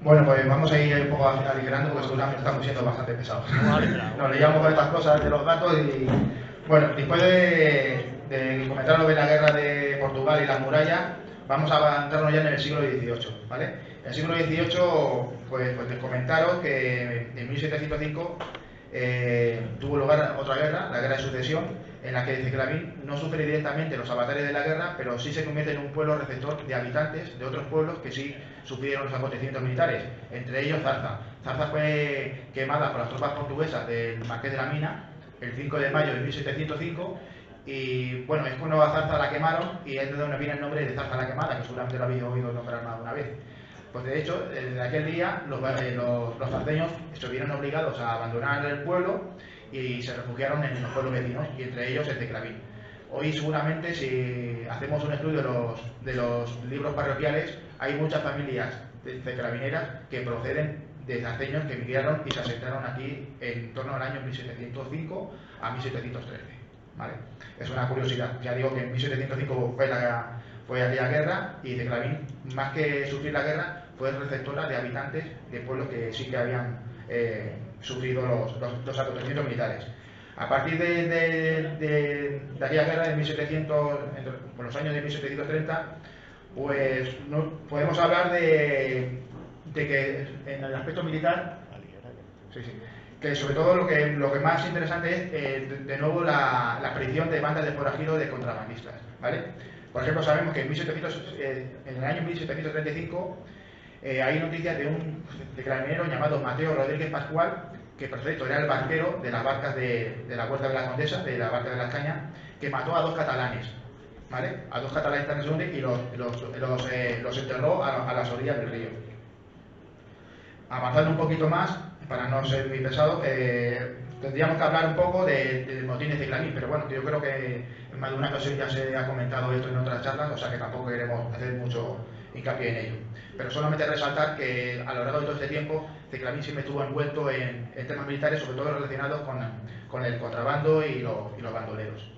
Bueno, pues vamos a ir un poco aligerando porque seguramente estamos siendo bastante pesados. Nos liamos con estas cosas de los datos y, bueno, después de comentar lo de la guerra de Portugal y la muralla, vamos a avanzarnos ya en el siglo XVIII, ¿vale? En el siglo XVIII, pues les comentaros que en 1705 tuvo lugar otra guerra, la guerra de sucesión, en la que Ciclavín no sufre directamente los avatares de la guerra, pero sí se convierte en un pueblo receptor de habitantes de otros pueblos que sí sufrieron los acontecimientos militares, entre ellos Zarza. Zarza fue quemada por las tropas portuguesas del Marqués de la Mina el 5 de mayo de 1705 y bueno, es cuando a Zarza la quemaron y es de donde viene el nombre de Zarza la quemada, que seguramente lo habéis oído nombrar más de una vez. Pues de hecho, desde aquel día los zarceños se vieron obligados a abandonar el pueblo y se refugiaron en los pueblos vecinos, y entre ellos el de Clavín. Hoy seguramente si hacemos un estudio de los libros parroquiales, hay muchas familias de carabineras que proceden de zarceños que emigraron y se asentaron aquí en torno al año 1705 a 1713. ¿Vale? Es una curiosidad. Ya digo que en 1705 fue aquella guerra y de Clavín, más que sufrir la guerra, fue receptora de habitantes de pueblos que sí que habían sufrido los acontecimientos militares. A partir de aquella guerra de 1700, por los años de 1730, pues no, podemos hablar de que en el aspecto militar, sí, sí, que sobre todo lo que más interesante es de nuevo la aparición de bandas de forajidos de contrabandistas, ¿vale? Por ejemplo, sabemos que en el año 1735 hay noticias de un carabinero llamado Mateo Rodríguez Pascual, que perfecto era el barquero de las barcas de la Huerta de la Condesa, de la barca de las Cañas, que mató a dos catalanes, ¿vale? A dos catalanes transeúntes y los enterró a las orillas del río. Avanzando un poquito más, para no ser muy pesado, tendríamos que hablar un poco de motines de Clavín, pero bueno, yo creo que en más de una ocasión ya se ha comentado esto en otras charlas, o sea que tampoco queremos hacer mucho hincapié en ello. Pero solamente resaltar que a lo largo de todo este tiempo, Ciclavín siempre estuvo envuelto en temas militares, sobre todo relacionados con el contrabando y los bandoleros.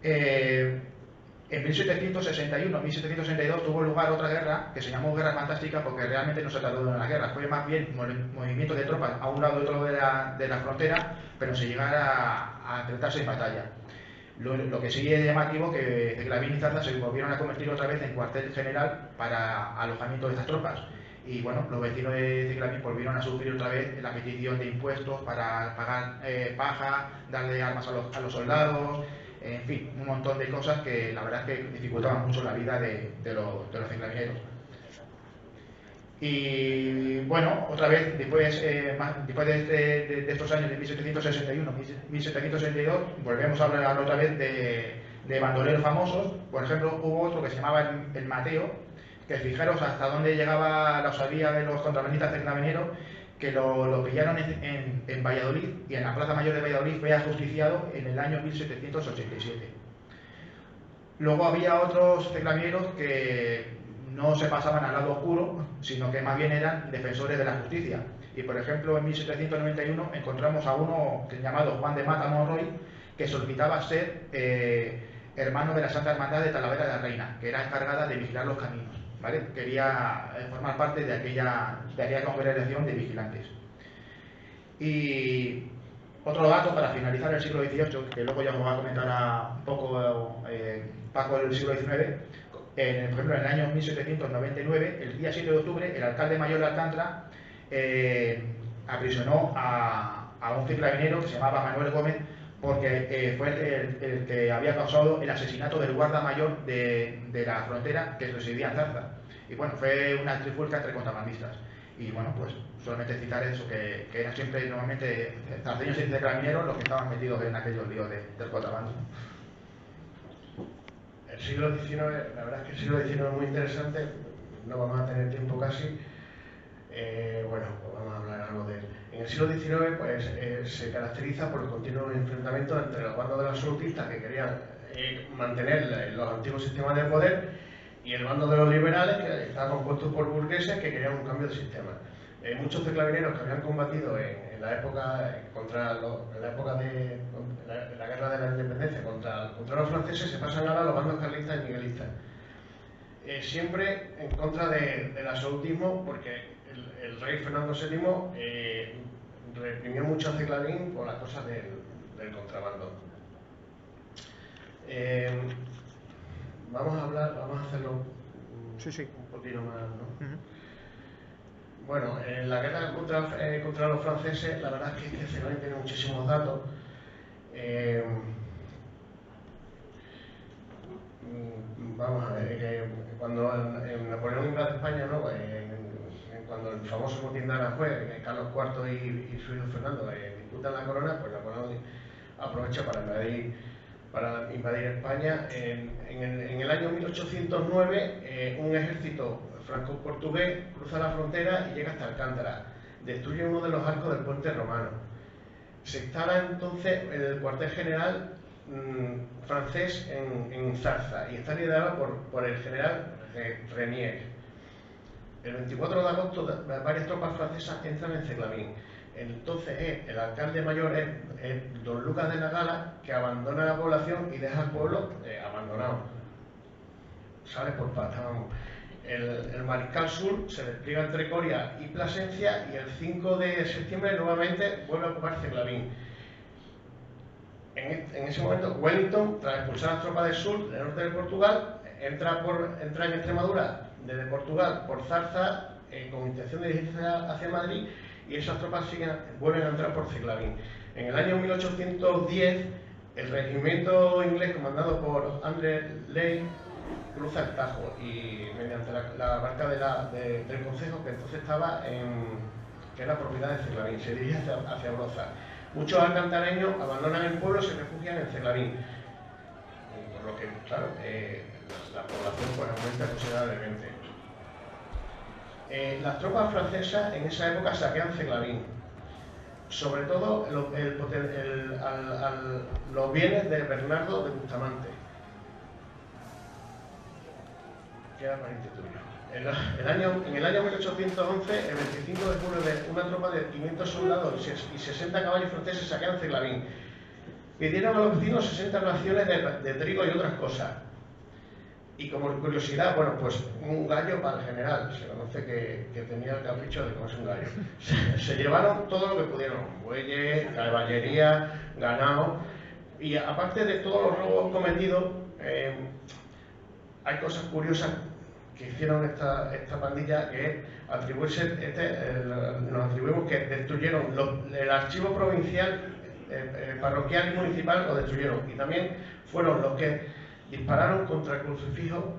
En 1761-1762 tuvo lugar otra guerra que se llamó Guerra Fantástica porque realmente no se trató de una guerra, fue más bien movimiento de tropas a un lado y otro de la frontera, pero sin llegar a enfrentarse en batalla. Lo que sí es llamativo que Ciclavín y Zarza se volvieron a convertir otra vez en cuartel general para alojamiento de estas tropas. Y bueno, los vecinos de Ciclavín volvieron a sufrir otra vez la petición de impuestos para pagar paja, darle armas a los soldados, en fin, un montón de cosas que la verdad es que dificultaban mucho la vida de los ciclavineros. Y bueno, otra vez, después de estos años de 1761-1762, volvemos a hablar otra vez de bandoleros famosos. Por ejemplo, hubo otro que se llamaba el Mateo, que fijaros hasta dónde llegaba la osadía de los contrabandistas ciclavineros, que lo pillaron en Valladolid, y en la Plaza Mayor de Valladolid fue ajusticiado en el año 1787. Luego había otros ciclavineros que no se pasaban al lado oscuro, sino que más bien eran defensores de la justicia. Y por ejemplo, en 1791 encontramos a uno llamado Juan de Mata Monroy, que solicitaba ser hermano de la Santa Hermandad de Talavera de la Reina, que era encargada de vigilar los caminos, ¿vale? Quería formar parte de aquella congregación de vigilantes. Y otro dato para finalizar el siglo XVIII, que luego ya os voy a comentar un poco Paco del siglo XIX. Por ejemplo, en el año 1799, el día 7 de octubre, el alcalde mayor de Alcántara aprisionó a un ciclavinero que se llamaba Manuel Gómez, porque fue el que había causado el asesinato del guarda mayor de la frontera que residía en Zarza. Y bueno, fue una trifulca entre contrabandistas. Y bueno, pues solamente citar eso, que eran siempre normalmente zarceños y carabineros los que estaban metidos en aquellos líos del contrabando. El siglo XIX, la verdad es que el siglo XIX es muy interesante, no vamos a tener tiempo casi. Bueno, pues vamos a hablar algo de él. En el siglo XIX pues, se caracteriza por el continuo enfrentamiento entre los bandos de los absolutistas que querían mantener los antiguos sistemas de poder y el bando de los liberales, que estaba compuesto por burgueses que querían un cambio de sistema. Muchos ciclavineros que habían combatido en la época de la guerra de la independencia contra los franceses se pasan ahora a los bandos carlistas y miguelistas. siempre en contra del absolutismo, porque el rey Fernando VII reprimió mucho a Ceglavín por las cosas del contrabando. Vamos a hacerlo un poquito más, ¿no? Bueno, en la guerra contra los franceses, la verdad es que Ceglavín tiene muchísimos datos. Vamos a ver, que cuando en Napoleón invade España, ¿no? Cuando el famoso motín de Aranjuez, Carlos IV y su hijo Fernando disputan la corona, pues Napoleón aprovecha para invadir España. En el año 1809, un ejército franco-portugués cruza la frontera y llega hasta Alcántara. Destruye uno de los arcos del puente romano. Se instala entonces el cuartel general francés en Zarza y está liderado por el general Renier. El 24 de agosto varias tropas francesas entran en Ceglavín. Entonces el alcalde mayor es don Lucas de Nagala, que abandona la población y deja el pueblo abandonado. Sale por pata, vamos. El mariscal Soult se despliega entre Coria y Plasencia y el 5 de septiembre nuevamente vuelve a ocupar Ceglavín. En ese momento, Wellington, tras expulsar a las tropas del sur, del norte de Portugal, entra en Extremadura desde Portugal por Zarza con intención de dirigirse hacia Madrid, y esas tropas vuelven a entrar por Ceglavín. En el año 1810, el regimiento inglés comandado por Andrew Leigh cruza el Tajo y mediante la barca del Consejo, que entonces estaba que era propiedad de Ceglavín, se dirige hacia Broza. Muchos alcantareños abandonan el pueblo y se refugian en Ceglavín, por lo que, claro, la población pues aumenta considerablemente. Las tropas francesas en esa época saquean Ceglavín, sobre todo los bienes de Bernardo de Bustamante, que era pariente tuyo. En el año 1811, el 25 de julio, una tropa de 500 soldados y 60 caballos franceses saquean Ceglavín. Pidieron a los vecinos 60 raciones de trigo y otras cosas. Y como curiosidad, bueno, pues un gallo para el general. Se conoce que tenía el capricho de comerse un gallo. Se llevaron todo lo que pudieron: bueyes, caballería, ganado. Y aparte de todos los robos cometidos, hay cosas curiosas que hicieron esta pandilla, que es atribuirse, nos atribuimos que destruyeron el archivo provincial, parroquial y municipal, lo destruyeron, y también fueron los que dispararon contra el crucifijo,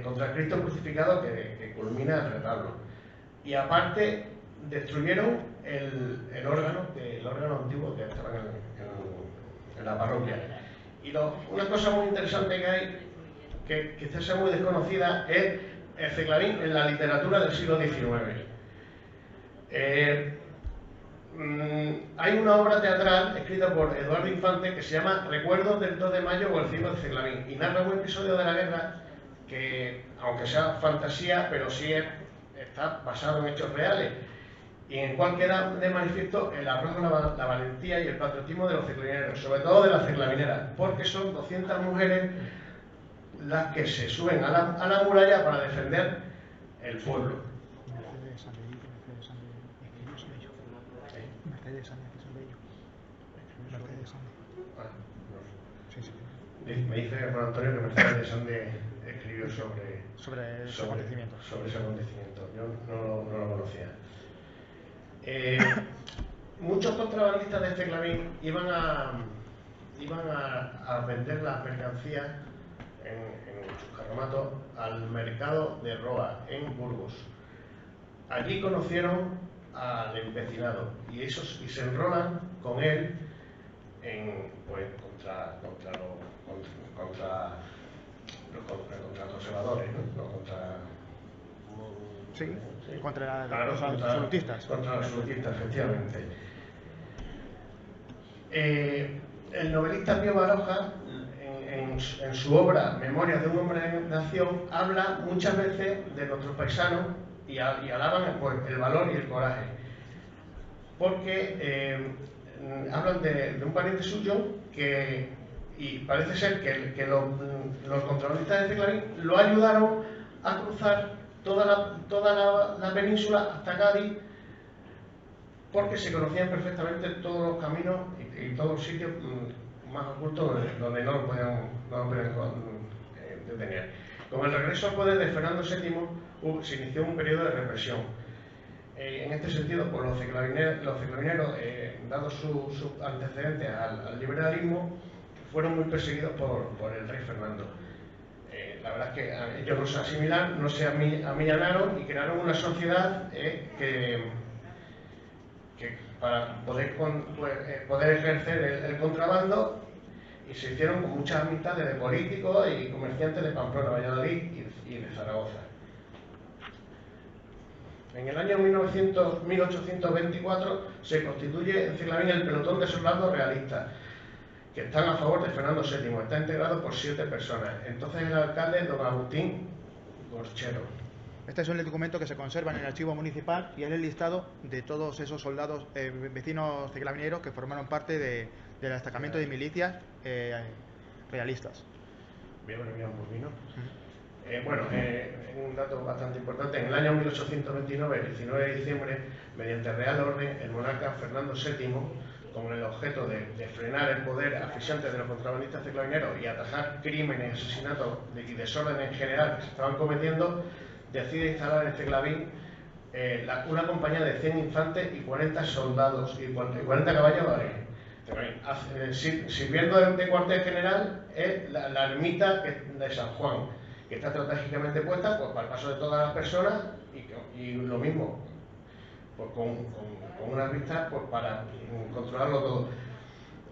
contra el Cristo crucificado que culmina el retablo. Y aparte destruyeron el órgano antiguo que estaba en la parroquia. Y una cosa muy interesante que hay, que quizás sea muy desconocida, es el Ceglavín en la literatura del siglo XIX. Hay una obra teatral escrita por Eduardo Infante que se llama Recuerdos del 2 de mayo o el cielo de Ceglavín, y narra un episodio de la guerra que, aunque sea fantasía, pero sí está basado en hechos reales, y en el cual queda de manifiesto el arrojo, la valentía y el patriotismo de los ceglavineros, sobre todo de las ceglavineras, porque son 200 mujeres las que se suben a la muralla para defender el pueblo. Me dice Juan Antonio que Mercedes de Sande escribió sobre ese acontecimiento. Yo no lo conocía. Muchos contrabandistas de Ceglavín iban a vender las mercancías en sus carromatos al mercado de Roa, en Burgos. Allí conocieron al empecinado y se enrolan con él contra los conservadores, ¿no? Contra los absolutistas. Contra los absolutistas, efectivamente. El novelista Pío Baroja, en su obra Memorias de un hombre de nación, habla muchas veces de nuestros paisanos y alaban pues, el valor y el coraje, porque hablan de un pariente suyo y parece ser que los contrabandistas de Ceglavín lo ayudaron a cruzar toda la península hasta Cádiz, porque se conocían perfectamente todos los caminos y todos los sitios más ocultos donde no lo podían detener. Con el regreso al poder de Fernando VII se inició un periodo de represión. En este sentido, pues los ciclavineros, dados sus antecedentes al liberalismo, fueron muy perseguidos por el rey Fernando. La verdad es que ellos no se asimilaron, no se amillanaron y crearon una sociedad que para poder ejercer el contrabando, y se hicieron con muchas amistades de políticos y comerciantes de Pamplona, Valladolid y de Zaragoza. En el año 1824 se constituye en Ciclavín el pelotón de soldados realistas, que están a favor de Fernando VII. Está integrado por 7 personas. Entonces el alcalde, don Agustín Gorchero. Este es un documento que se conserva en el archivo municipal y es el listado de todos esos soldados vecinos ciclavineros que formaron parte del destacamento de milicias realistas. Bien, pues vino. Un dato bastante importante: en el año 1829, el 19 de diciembre, mediante Real Orden, el monarca Fernando VII, con el objeto de frenar el poder asfixiante de los contrabandistas ciclavineros y atajar crímenes, asesinatos y desórdenes en general que se estaban cometiendo, decide instalar en Ciclavín una compañía de 100 infantes y 40 soldados y 40 caballos sirviendo de cuartel general la ermita de San Juan, que está estratégicamente puesta pues, para el paso de todas las personas y lo mismo, pues, con unas vistas pues, para controlarlo todo.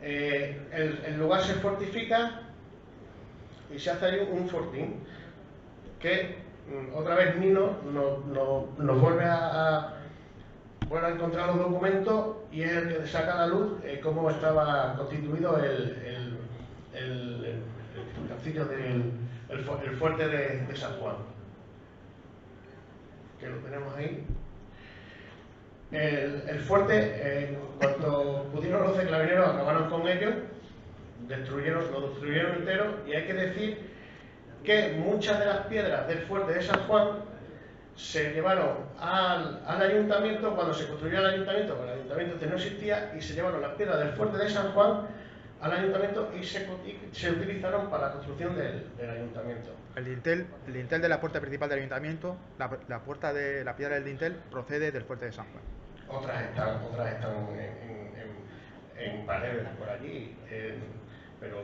El lugar se fortifica y se hace ahí un fortín que otra vez Nino nos vuelve a encontrar los documentos y es el que saca a la luz cómo estaba constituido el castillo el fuerte de San Juan, que lo tenemos ahí. El fuerte, cuando pudieron los ciclavineros, acabaron con ellos, lo destruyeron entero, y hay que decir que muchas de las piedras del fuerte de San Juan se llevaron al ayuntamiento cuando se construyó el ayuntamiento, porque el ayuntamiento no existía, y se llevaron las piedras del fuerte de San Juan al ayuntamiento y se utilizaron para la construcción del ayuntamiento. El dintel de la puerta principal del ayuntamiento, la puerta de la piedra del dintel procede del fuerte de San Juan. Otras están en paredes por allí, pero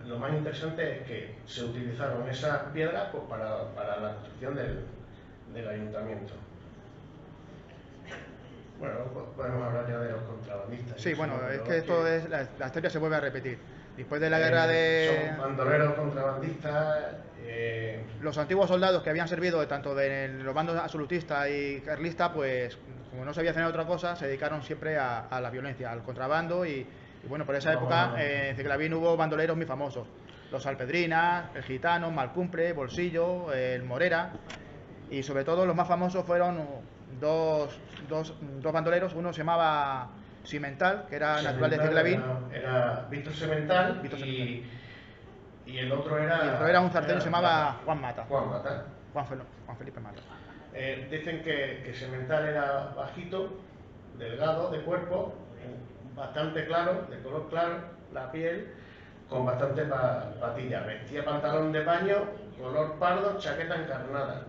lo más interesante es que se utilizaron esas piedras pues, para la construcción del ayuntamiento. Bueno, podemos hablar ya de los contrabandistas. Sí, bueno, es que esto es la historia se vuelve a repetir. Después de la guerra de... Son bandoleros, contrabandistas... Los antiguos soldados que habían servido tanto de los bandos absolutistas y carlistas, pues como no sabía hacer otra cosa, se dedicaron siempre a la violencia, al contrabando y bueno, por esa época en Ciclavín hubo bandoleros muy famosos. Los Alpedrinas, el Gitano, Malcumpre, Bolsillo, el Morera, y sobre todo los más famosos fueron dos bandoleros. Uno se llamaba Cimental, que era natural de Ciclavín. Era Víctor Cimental, y el otro era un zartero que se llamaba Juan Mata. Juan Felipe Mata. Dicen que Cimental era bajito, delgado de cuerpo, bastante claro, de color claro, la piel, con bastante patilla. Vestía pantalón de paño, color pardo, chaqueta encarnada.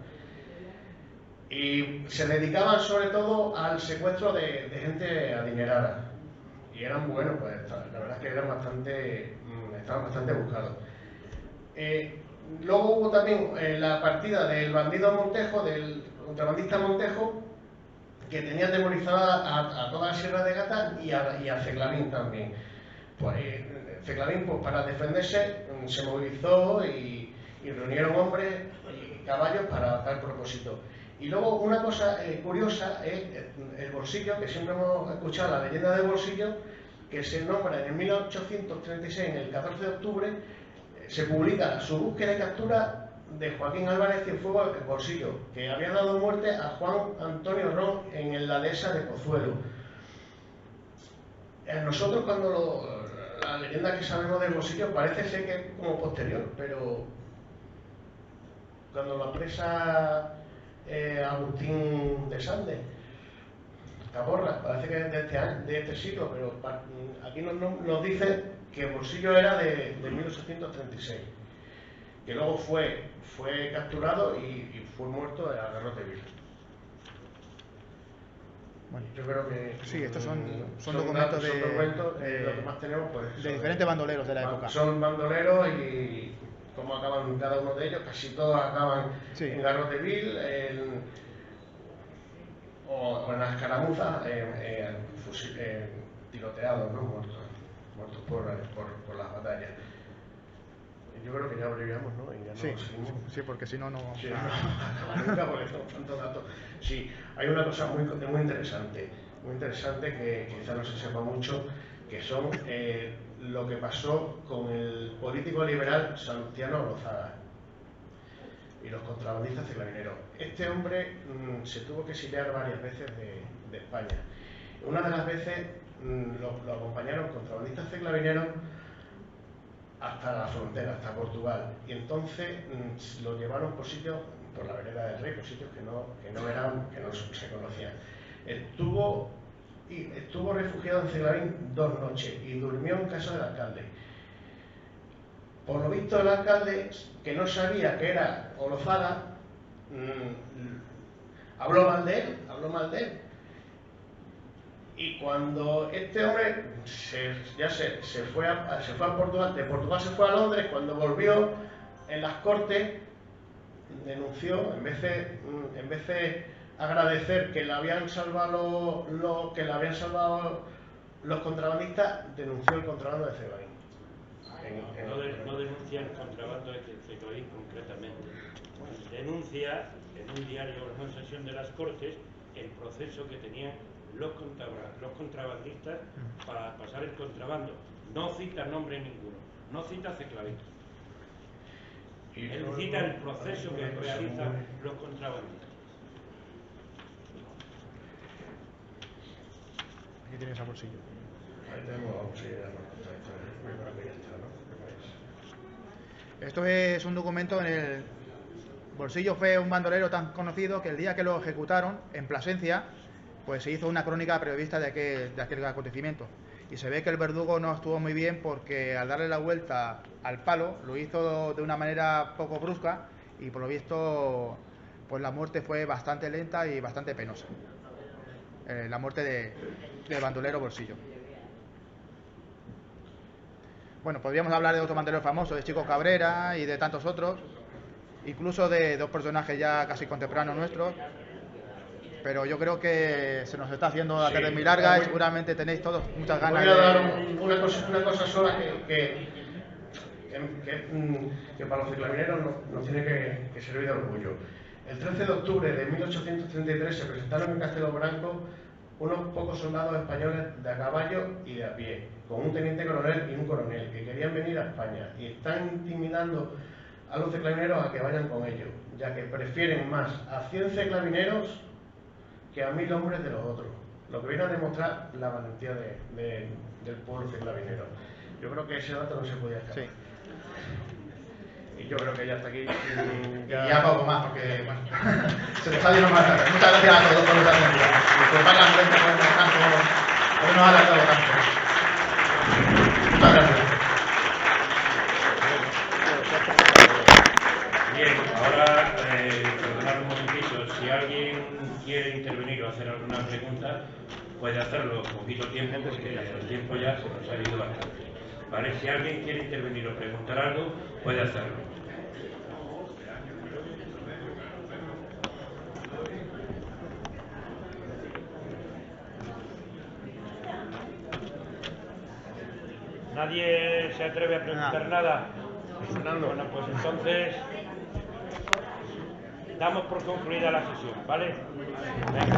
Y se dedicaban sobre todo al secuestro de gente adinerada. Y eran buenos, pues la verdad es que estaban bastante buscados. Luego hubo también la partida del bandido Montejo, del contrabandista Montejo, que tenía atemorizada a toda la Sierra de Gata y a Ciclavín también. Pues Ciclavín, pues para defenderse, se movilizó y reunieron hombres y caballos para tal propósito. Y luego una cosa curiosa es el Bolsillo, que siempre hemos escuchado la leyenda del Bolsillo, que se nombra en 1836, en el 14 de octubre, se publica su búsqueda y captura de Joaquín Álvarez Cienfuegos el Bolsillo, que había dado muerte a Juan Antonio Ron en la dehesa de Pozuelo. Nosotros la leyenda que sabemos del Bolsillo parece ser que es como posterior, pero cuando lo apresa Agustín de Sande, Caborra, parece que es de este siglo, pero aquí nos dice que Bolsillo era de 1836, que luego fue capturado y fue muerto a garrote vil. Bueno, yo creo que sí, estos son documentos datos, son documentos lo que más tenemos, pues, de diferentes bandoleros de la época. Son bandoleros y cómo acaban cada uno de ellos, casi todos acaban en garrote vil, o en las escaramuzas, tiroteados, ¿no? muertos por las batallas. Yo creo que ya abreviamos, ¿no? Y ya no seguimos. Sí, porque si no, no vamos a nunca, porque son tantos datos. Sí, hay una cosa muy interesante que quizá no se sepa mucho, que son lo que pasó con el político liberal Salustiano Lozaga y los contrabandistas ciclavineros. Este hombre se tuvo que exiliar varias veces de España. Una de las veces lo acompañaron contrabandistas ciclavineros hasta la frontera, hasta Portugal, y entonces lo llevaron por sitios, por la vereda del Rey, por sitios que no se conocían. Estuvo refugiado en Ciclavín 2 noches y durmió en casa del alcalde. Por lo visto, el alcalde, que no sabía que era Lozaga, habló mal de él. Y cuando este hombre se fue a Portugal, de Portugal se fue a Londres, cuando volvió en las Cortes, denunció, en vez de agradecer que le habían salvado los contrabandistas, denunció el contrabando de Ciclavín. No denuncia el contrabando de Ciclavín concretamente. Denuncia en un diario, en una sesión de las Cortes, el proceso que tenían los contrabandistas para pasar el contrabando. No cita nombre ninguno, no cita Ciclavín. Él cita el proceso que realizan los contrabandistas. Aquí tienes a Bolsillo. Ahí tenemos a Bolsillo, yo creo que ya está, ¿no? Esto es un documento en el... Bolsillo fue un bandolero tan conocido que el día que lo ejecutaron en Plasencia, pues se hizo una crónica periodista de aquel acontecimiento. Y se ve que el verdugo no estuvo muy bien porque al darle la vuelta al palo lo hizo de una manera poco brusca y por lo visto pues la muerte fue bastante lenta y bastante penosa. La muerte del bandolero Bolsillo. Bueno, podríamos hablar de otro bandolero famoso, de Chico Cabrera y de tantos otros, incluso de 2 personajes ya casi contemporáneos nuestros. Pero yo creo que se nos está haciendo la tarde muy larga y seguramente tenéis todos muchas ganas de... Voy a dar una cosa sola que para los ciclavineros nos tiene que servir de orgullo. El 13 de octubre de 1833 se presentaron en Castelo Branco unos pocos soldados españoles de a caballo y de a pie, con un teniente coronel y un coronel, que querían venir a España y están intimidando a los ciclavineros a que vayan con ellos, ya que prefieren más a 100 ciclavineros que a 1000 hombres de los otros, lo que viene a demostrar la valentía del pueblo ciclavinero. Yo creo que ese dato no se podía escapar. Sí. Y yo creo que ya está aquí. Y ya poco más, porque bueno, se nos está yendo más tarde. Muchas gracias a todos por vuestra atención. Disculpad la molestia por el descanso, por no alargado tanto. Muchas gracias. Bien, ahora perdonad un momentito, si alguien quiere intervenir o hacer alguna pregunta, puede hacerlo con poquito tiempo, porque el tiempo ya se nos ha ido bastante. ¿Vale? Si alguien quiere intervenir o preguntar algo, puede hacerlo. ¿Nadie se atreve a preguntar nada? Bueno, pues entonces damos por concluida la sesión, ¿vale? Venga.